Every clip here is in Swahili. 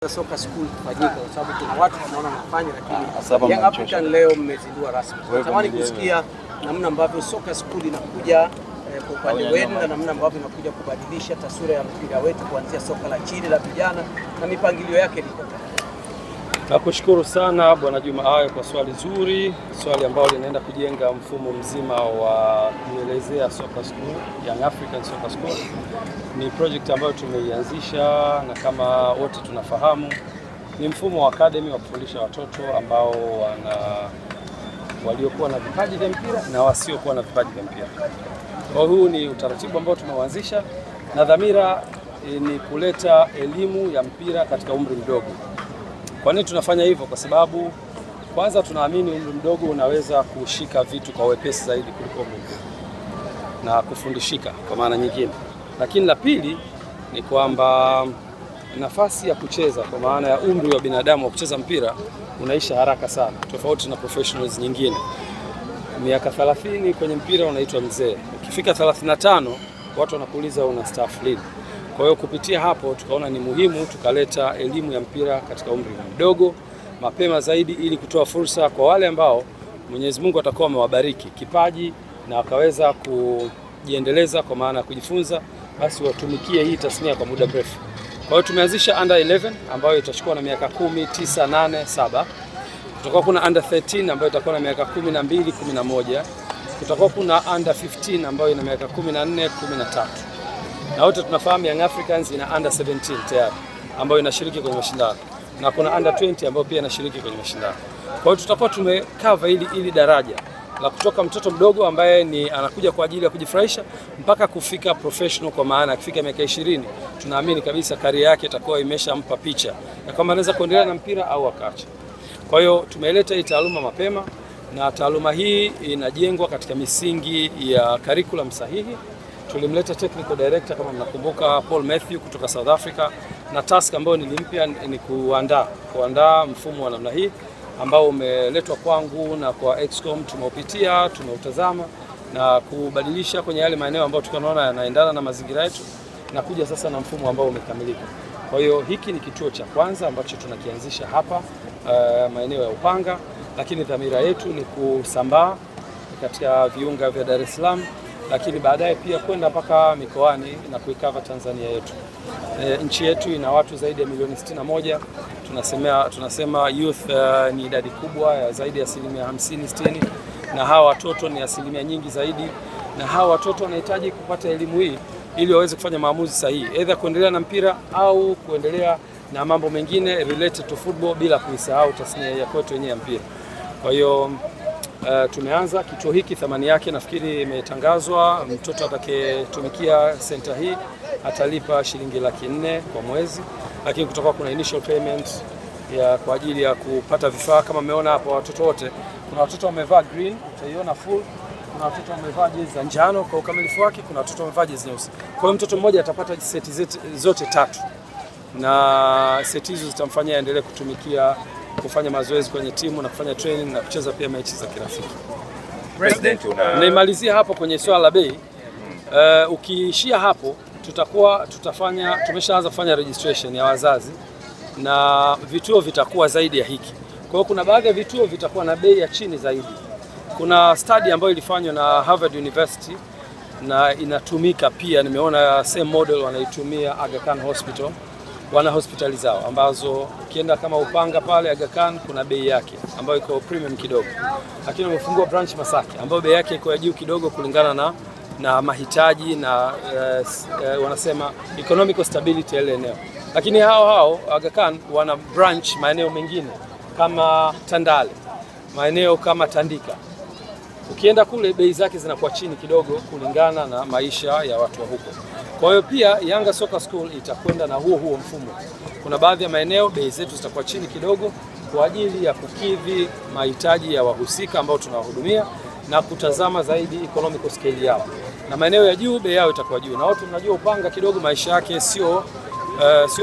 Yanga Soccer School kufanyika kwa sababu kuna watu tunaona wanafanya, lakini Young African leo mmezindua rasmi. Natamani kusikia namna ambavyo Soccer School inakuja kwa upande wenu na namna ambavyo inakuja kubadilisha taswira ya mpira wetu kuanzia soka la chini la vijana na mipangilio yake liko. Nakushukuru sana Bwana Juma Ayo kwa swali zuri, swali ambalo linaenda kujenga mfumo mzima wa kuelezea Soccer School, Young African Soccer School. Ni project ambayo tumeianzisha na kama wote tunafahamu ni mfumo wa academy wa kufundisha watoto ambao waliokuwa na vipaji vya mpira na wasiokuwa na vipaji vya mpira. Kwa huu ni utaratibu ambao tumeuanzisha na dhamira ni kuleta elimu ya mpira katika umri mdogo. Kwa nini tunafanya hivyo? Kwa sababu kwanza tunaamini umri mdogo unaweza kushika vitu kwa wepesi zaidi kuliko umri na kufundishika kwa maana nyingine. Lakini la pili ni kwamba nafasi ya kucheza kwa maana ya umri wa binadamu wa kucheza mpira unaisha haraka sana, tofauti na professionals nyingine. Miaka 30 kwenye mpira unaitwa mzee. Ukifika 35 watu wanakuuliza una staff lini. Kwa hiyo kupitia hapo tukaona ni muhimu tukaleta elimu ya mpira katika umri mdogo mapema zaidi ili kutoa fursa kwa wale ambao Mwenyezi Mungu atakuwa amewabariki kipaji na wakaweza kujiendeleza kwa maana ya kujifunza, basi watumikie hii tasnia kwa muda mrefu. Kwa hiyo tumeanzisha under 11 ambayo itachukua na miaka 10, 9, 8, 7. Kutakuwa kuna under 13 ambayo itakuwa na miaka 12, 11. Kutakuwa kuna under 15 ambayo ina miaka 14, 13. Na wote tunafahamu Young Africans ina under 17 tayari ambayo inashiriki kwenye mashindano. Na kuna under 20 ambayo pia inashiriki kwenye mashindano. Kwa hiyo tutakuwa tumecover ili daraja la kutoka mtoto mdogo ambaye ni anakuja kwa ajili ya kujifurahisha mpaka kufika professional, kwa maana akifika miaka 20 tunaamini kabisa career yake itakuwa imeshampa picha na kama anaweza kuendelea na mpira au akaacha. Kwa hiyo tumeleta hii taaluma mapema na taaluma hii inajengwa katika misingi ya curriculum sahihi. Tulimleta technical director kama mnakumbuka Paul Matthew kutoka South Africa, na task ambayo nilimpia ni kuandaa mfumo wa namna hii ambao umeletwa kwangu na kwa Excom. Tumeupitia, tumeutazama na kubadilisha kwenye yale maeneo ambayo tunaona yanaendana na mazingira yetu na kuja sasa na mfumo ambao umekamilika. Kwa hiyo hiki ni kituo cha kwanza ambacho tunakianzisha hapa maeneo ya Upanga, lakini dhamira yetu ni kusambaa katika viunga vya Dar es Salaam, lakini baadaye pia kwenda mpaka mikoani na kuikava Tanzania yetu. Nchi yetu ina watu zaidi ya milioni 61. Tunasema youth ni idadi kubwa ya zaidi ya 50-60, na hawa watoto ni asilimia nyingi zaidi, na hawa watoto wanahitaji kupata elimu hii ili waweze kufanya maamuzi sahihi, aidha kuendelea na mpira au kuendelea na mambo mengine related to football bila kuisahau tasnia ya kwetu yenyewe ya mpira. Kwa hiyo tumeanza kituo hiki, thamani yake nafikiri imetangazwa. Mtoto atakayetumikia center hii atalipa shilingi 400,000 kwa mwezi, lakini kutakuwa kuna initial payment kwa ajili ya kupata vifaa. Kama mmeona hapa watoto wote, kuna watoto wamevaa green, utaiona full, kuna watoto wamevaa jezi za njano kwa ukamilifu wake, kuna watoto wamevaa jezi nyeusi. Kwa hiyo mtoto mmoja atapata seti zote 3, na seti hizo zitamfanyia aendelee kutumikia kufanya mazoezi kwenye timu na kufanya training na kucheza pia mechi za kirafiki. President, naimalizia hapo kwenye swala la bei. Ukiishia hapo tumeshaanza kufanya registration ya wazazi na vituo vitakuwa zaidi ya hiki. Kwa hiyo kuna baadhi ya vituo vitakuwa na bei ya chini zaidi. Kuna study ambayo ilifanywa na Harvard University na inatumika pia, nimeona same model wanaitumia Aga Khan Hospital. Wana hospitali zao ambazo ukienda kama Upanga pale Aga Khan kuna bei yake ambayo iko premium kidogo, lakini wamefungua branch Masaki ambayo bei yake iko ya juu kidogo kulingana na mahitaji na wanasema economical stability ya eneo. Lakini hao Aga Khan wana branch maeneo mengine kama Tandale, maeneo kama Tandika. Ukienda kule bei zake zinakuwa chini kidogo kulingana na maisha ya watu wa huko. Kwa hiyo pia Yanga Soccer School itakwenda na huo mfumo. Kuna baadhi ya maeneo bei zetu zitakuwa chini kidogo kwa ajili ya kukidhi mahitaji ya wahusika ambao tunawahudumia na kutazama zaidi economical scale yao. Na maeneo ya juu bei yao itakuwa juu. Na wote mnajua Upanga kidogo maisha yake sio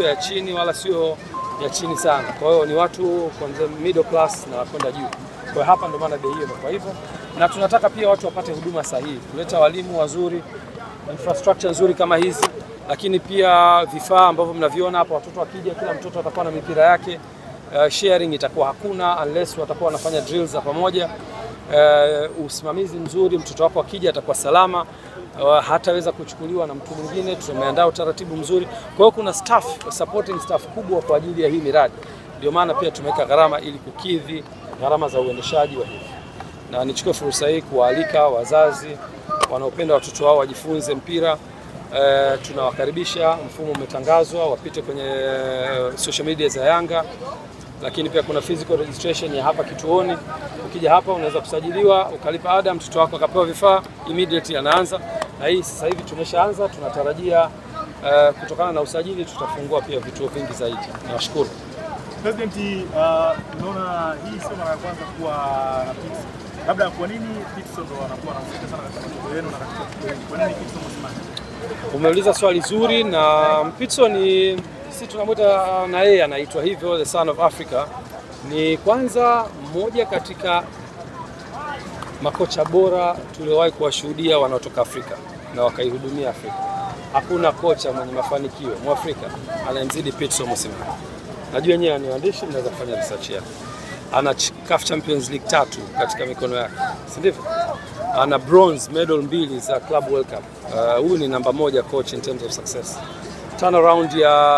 ya chini wala sio ya chini sana. Kwa hiyo ni watu kuanzia middle class na kwenda juu. Kwa hiyo hapa ndio maana bei hiyo kwa hivyo. Na tunataka pia watu wapate huduma sahihi. Kuleta walimu wazuri, infrastructure nzuri kama hizi, lakini pia vifaa ambavyo mnaviona hapa, watoto wakija kila mtoto atakuwa na mipira yake. Sharing itakuwa hakuna unless watakuwa wanafanya drills za pamoja. Usimamizi mzuri, mtoto wako akija atakuwa salama, hataweza kuchukuliwa na mtu mwingine. Tumeandaa utaratibu mzuri. Kwa hiyo kuna supporting staff kubwa kwa ajili ya hii miradi. Ndio maana pia tumeweka gharama ili kukidhi gharama za uendeshaji wa hivi. Na nichukue fursa hii kuwaalika wazazi wanaopenda watoto wao wajifunze mpira. Tunawakaribisha, mfumo umetangazwa, wapite kwenye social media za Yanga. Lakini pia kuna physical registration ya hapa kituoni. Ukija hapa unaweza kusajiliwa, ukalipa ada, mtoto wako akapewa vifaa, immediately anaanza. Na hii sasa hivi tumeshaanza, tunatarajia kutokana na usajili tutafungua pia vituo vingi zaidi. Nawashukuru. President, unaona hii sio mara ya kwanza kuwa na Pitso. Labda kwa nini Pitso ndo anakuwa anahusika sana katika mchezo wenu na katika kwa nini Pitso msimani? Umeuliza swali zuri, na Pitso ni sisi tunamwita, na yeye anaitwa hivyo, the son of Africa. Ni kwanza mmoja katika makocha bora tuliowahi kuwashuhudia wanaotoka Afrika na wakaihudumia Afrika. Hakuna kocha mwenye mafanikio Mwafrika anayemzidi Pitso Mosimane. Najua nyewe ni waandishi, mnaweza kufanya research yake. Ana CAF Champions League 3 katika mikono yake, si ndivyo? Ana bronze medal 2 za Club World Cup. Huyu ni namba 1 coach in terms of success. Turnaround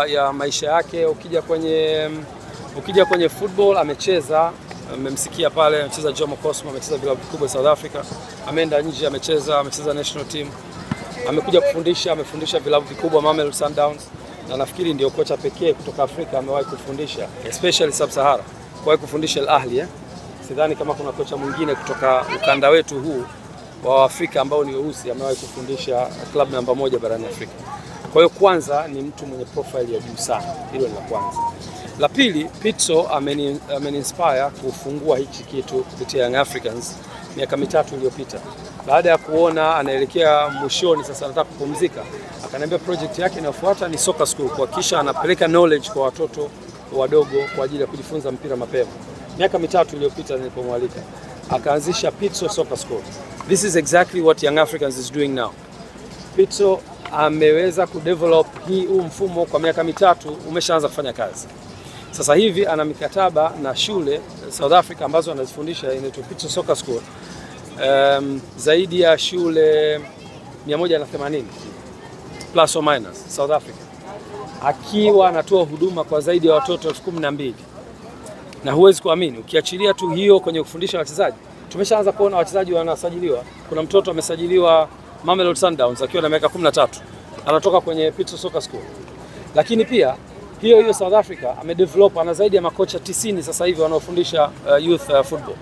ya maisha yake, ukija kwenye football amecheza, mmemsikia pale, amecheza Jomo Cosmo, amecheza vilabu vikubwa South Africa, ameenda nje, amecheza national team. Amekuja kufundisha, amefundisha vilabu vikubwa Mamelodi Sundowns, na nafikiri ndio kocha pekee kutoka Afrika amewahi kufundisha, especially Sub-Sahara, kwa kufundisha Al Ahly. Sidhani kama kuna kocha mwingine kutoka ukanda wetu huu wa Afrika ambao ni weusi amewahi kufundisha club namba 1 barani Afrika. Kwa hiyo kwanza ni mtu mwenye profile ya juu sana, hilo ni la kwanza. La pili, Pitso ameni-inspire kufungua hichi kitu kupitia Young Africans miaka 3 iliyopita. Baada ya kuona anaelekea mwishoni, sasa anataka kupumzika, akaniambia project yake inayofuata ni soccer school, kwa kisha anapeleka knowledge kwa watoto wadogo kwa ajili ya kujifunza mpira mapema. Miaka 3 iliyopita nilipomwalika, akaanzisha Pitso Soccer School. This is exactly what Young Africans is doing now. Pitso ameweza kudevelop huu mfumo kwa miaka 3, umeshaanza kufanya kazi. Sasa hivi ana mikataba na shule South Africa ambazo anazifundisha, inaitwa Pitso Soccer School. Zaidi ya shule 180 plus or minus South Africa, akiwa anatoa huduma kwa zaidi ya watoto 12,000. Na huwezi kuamini, ukiachilia tu hiyo kwenye kufundisha wachezaji, tumeshaanza kuona wachezaji wanasajiliwa. Kuna mtoto amesajiliwa Mamelodi Sundowns akiwa na miaka 13, anatoka kwenye Pitso Soccer School. Lakini pia hiyo South Africa amedevelop, ana zaidi ya makocha 90 sasa hivi wanaofundisha youth football.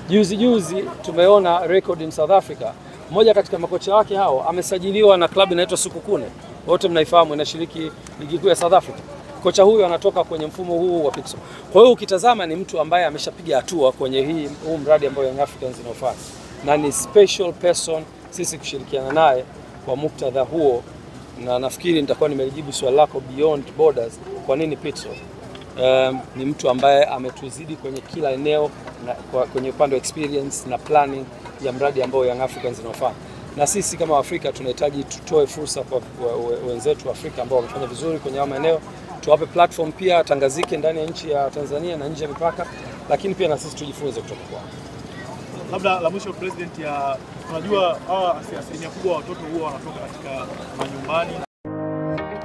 Juzi tumeona record in South Africa, mmoja katika makocha wake hao amesajiliwa na klabu inaitwa Sekhukhune. Wote mnaifahamu, inashiriki ligi kuu ya South Africa. Kocha huyu anatoka kwenye mfumo huu wa Pitso. Kwa hiyo ukitazama ni mtu ambaye ameshapiga hatua kwenye huu mradi ambao Young Africans inafanya, na ni special person sisi kushirikiana naye kwa muktadha huo. Na nafikiri nitakuwa nimejibu swali lako beyond borders, kwa nini Pitso. Ni mtu ambaye ametuzidi kwenye kila eneo, na kwenye upande wa experience na planning ya mradi ambao Young Africans inafanya. Na sisi kama Afrika tunahitaji tutoe fursa kwa wenzetu wa Afrika ambao wamefanya vizuri kwenye haya maeneo, tuwape platform pia, tangazike ndani ya nchi ya Tanzania na nje ya mipaka, lakini pia na sisi tujifunze kutoka kwao. Labda la mwisho, President, tunajua asilimia kubwa watoto huwa wanatoka katika manyumbani.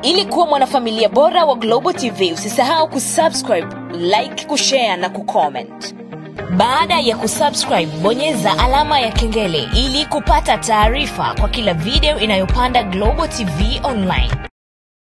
Ili kuwa mwanafamilia bora wa Global TV, usisahau kusubscribe, like, kushare na kucomment. Baada ya kusubscribe, bonyeza alama ya kengele ili kupata taarifa kwa kila video inayopanda Global TV Online.